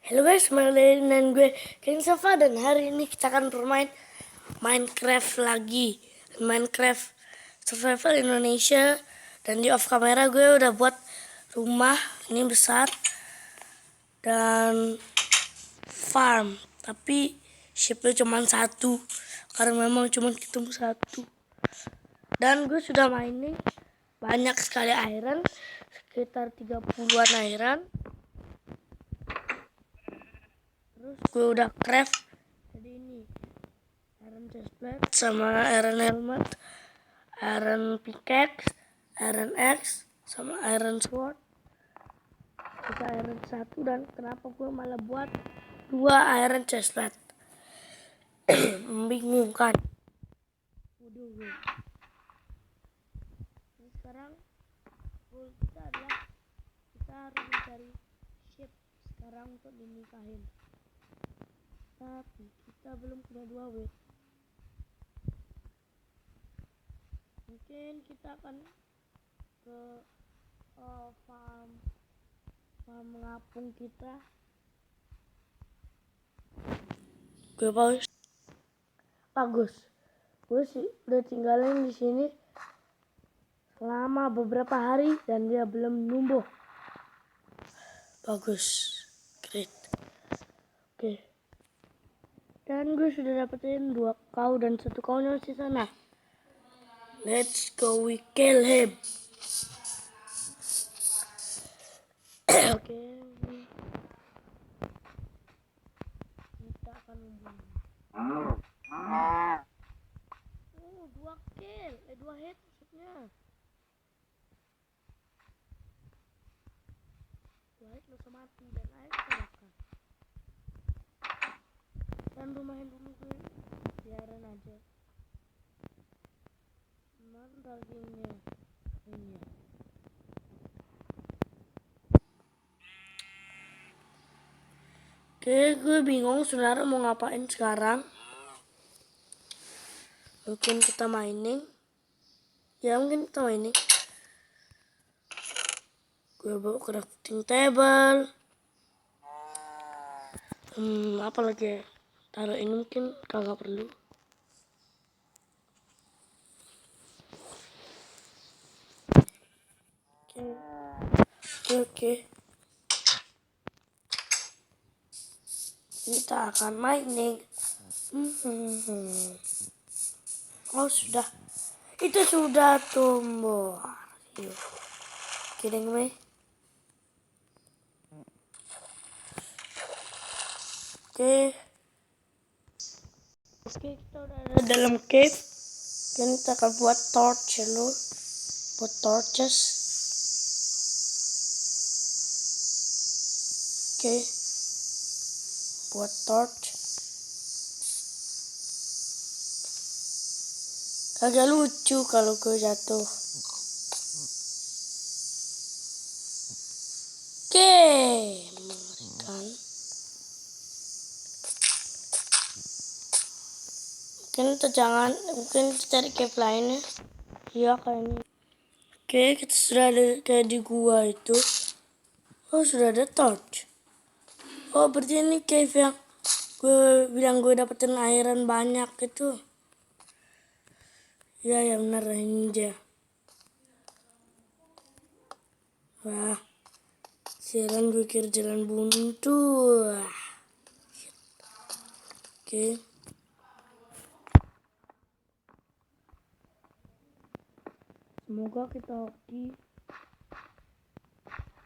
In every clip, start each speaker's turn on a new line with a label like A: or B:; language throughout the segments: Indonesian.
A: Halo guys, kembali lagi dengan gue King Safa dan hari ini kita akan bermain Minecraft lagi. Minecraft Survival Indonesia. Dan di off camera gue udah buat rumah ini besar dan farm. Tapi shipnya cuma satu karena memang cuma ketemu satu. Dan gue sudah mining banyak sekali iron, sekitar 30-an iron. Terus gue udah craft jadi ini iron chestplate sama iron helmet, iron pickaxe, iron axe sama iron sword. Kita iron satu, dan kenapa gue malah buat 2 iron chestplate? Membingungkan. Waduh gue. Jadi sekarang goal kita adalah kita harus mencari ship sekarang untuk dinikahin. Tapi kita belum punya 2 wit. Mungkin kita akan ke farm mengapung kita. Gue bagus. Gue sih udah tinggalin di sini selama beberapa hari dan dia belum numbuh. Bagus, great. Oke. Dan gue sudah dapetin 2 cow dan 1 cow-nya di sana. Let's go, we kill him. Oke. Kita akan membunuh. 2 kill, 2 hit maksudnya. 2 hit langsung mati dan air terbakar. Dan lumayan dulu gue biarin aja. Mana dagingnya? Ini. Oke, gue bingung sebenarnya mau ngapain sekarang. Mungkin kita mining. Ya mungkin kita mining. Gue bawa crafting table. Apa lagi? Taruh ini mungkin kagak perlu. Oke. Kita akan mining. Oh sudah. Itu sudah tumbuh. Yuk. Kidding me? Oke, kita udah ada dalam cave. Dan kita akan buat torch dulu. Buat torches. Oke. Buat torch. Kagak lucu kalau gue jatuh. Oke, mengerikan. Mungkin kita cari cave lainnya. Iya kayak ini. Oke, kita sudah ada kayak di gua itu. Oh, sudah ada torch. Oh, berarti ini cave yang gue bilang gue dapetin iron banyak itu. Ya benar, ini dia. Wah, siaran gue kira jalan buntu. Oke. Semoga kita hoki.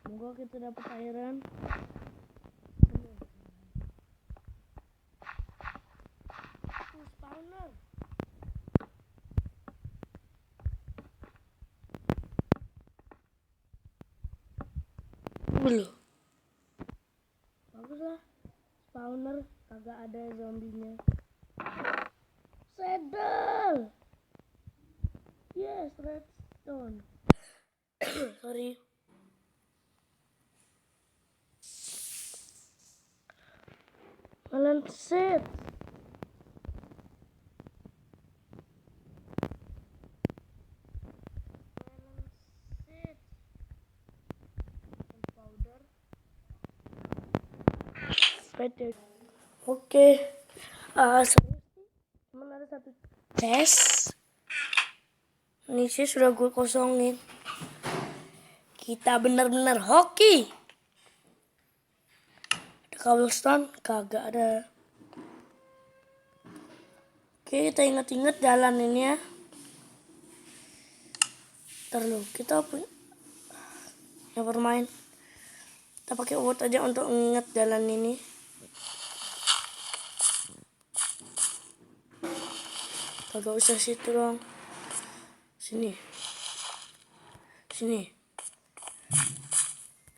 A: Semoga kita dapat iron. Spawner. Belum. Bagus lah. Spawner kagak ada zombinya. Saddle. Yes, redstone. Sorry. Malan set. sepeda. Oke, cuman ada satu chest. Ini sih sudah gue kosongin. Kita benar-benar hoki. Ada cobblestone? Kagak ada. Oke, kita ingat-ingat jalan ini ya. Ntar lu, kita punya. Never mind. Kita pakai wood aja untuk ingat jalan ini. Kagak usah situ dong. Sini. Sini.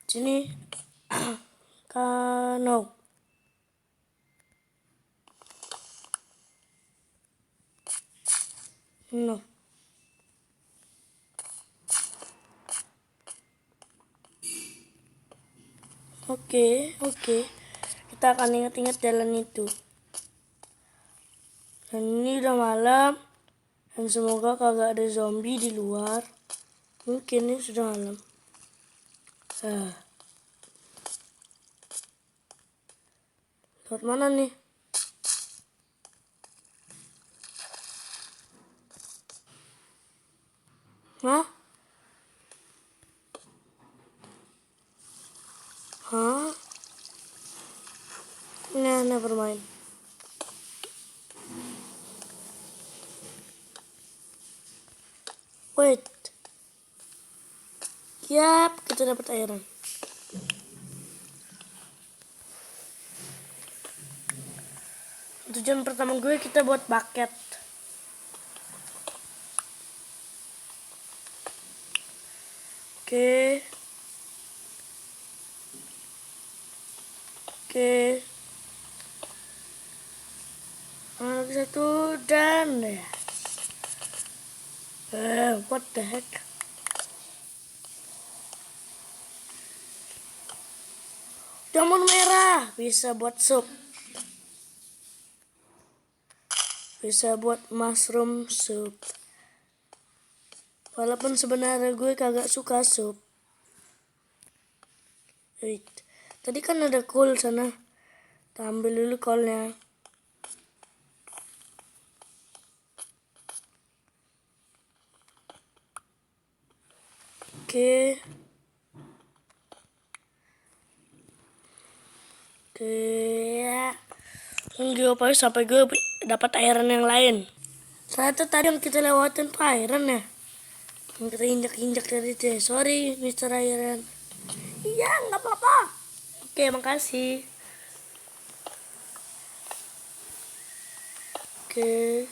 A: Sini. No. No. Oke. Kita akan ingat-ingat jalan itu. Dan ini udah malam. Dan semoga kagak ada zombie di luar. Mungkin ini sudah malam. Lewat mana nih? Hah? Nah, never mind. Wait. Yap, kita dapat iron. Tujuan pertama gue kita buat bucket. Oke. Lagi satu dan ya. What the heck? Jamur merah bisa buat sup. Bisa buat mushroom soup. Walaupun sebenarnya gue kagak suka sup. Wait. Tadi kan ada coal sana. Kita ambil dulu coalnya. Oke. Ya. Tunggu apa sampai gue dapat iron yang lain. Ternyata tadi yang kita lewatin tuh iron ya. Yang kita injak-injak dari itu. Sorry Mr. Iron. Iya nggak apa-apa. Oke makasih. Oke.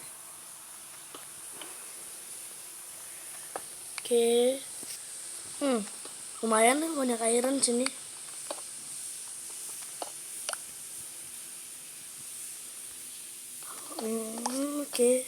A: Lumayan nih banyak iron sini. Oke.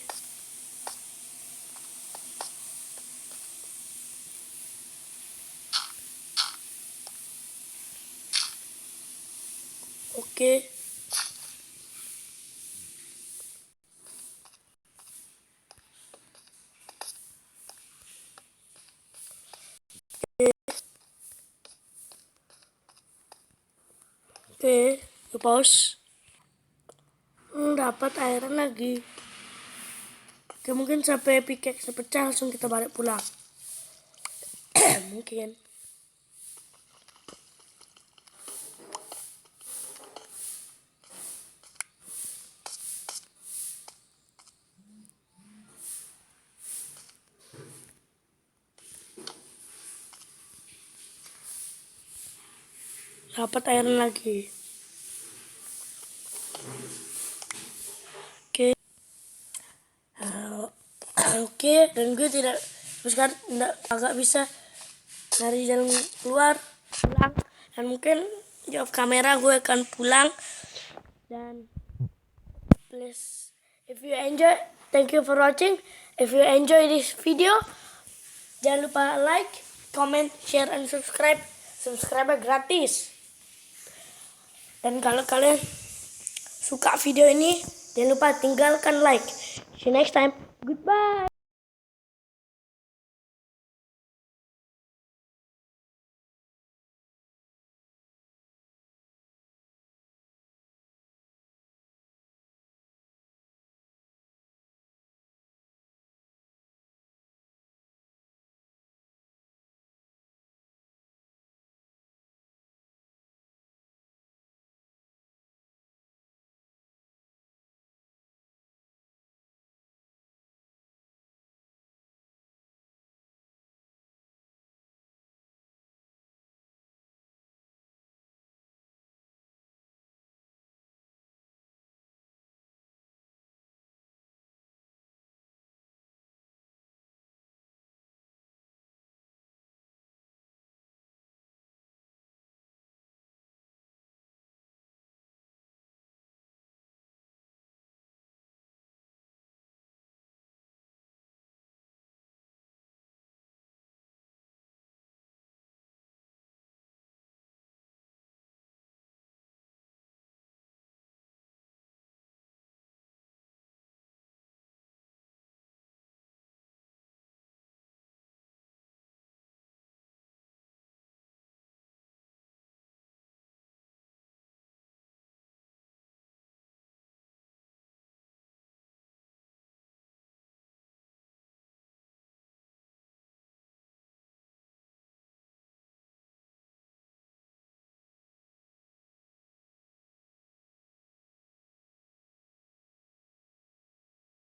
A: Oke, pause. Dapat iron lagi. Oke, mungkin sampai pickaxe pecah langsung kita balik pulang. Mungkin. Dapat iron lagi. Oke, dan gue tidak sekarang agak bisa dari jalan keluar pulang, dan mungkin di off kamera gue akan pulang. Dan please, if you enjoy, thank you for watching. If you enjoy this video, jangan lupa like, comment, share, and subscribe. Subscribe gratis. Dan kalau kalian suka video ini, jangan lupa tinggalkan like. See you next time. Goodbye.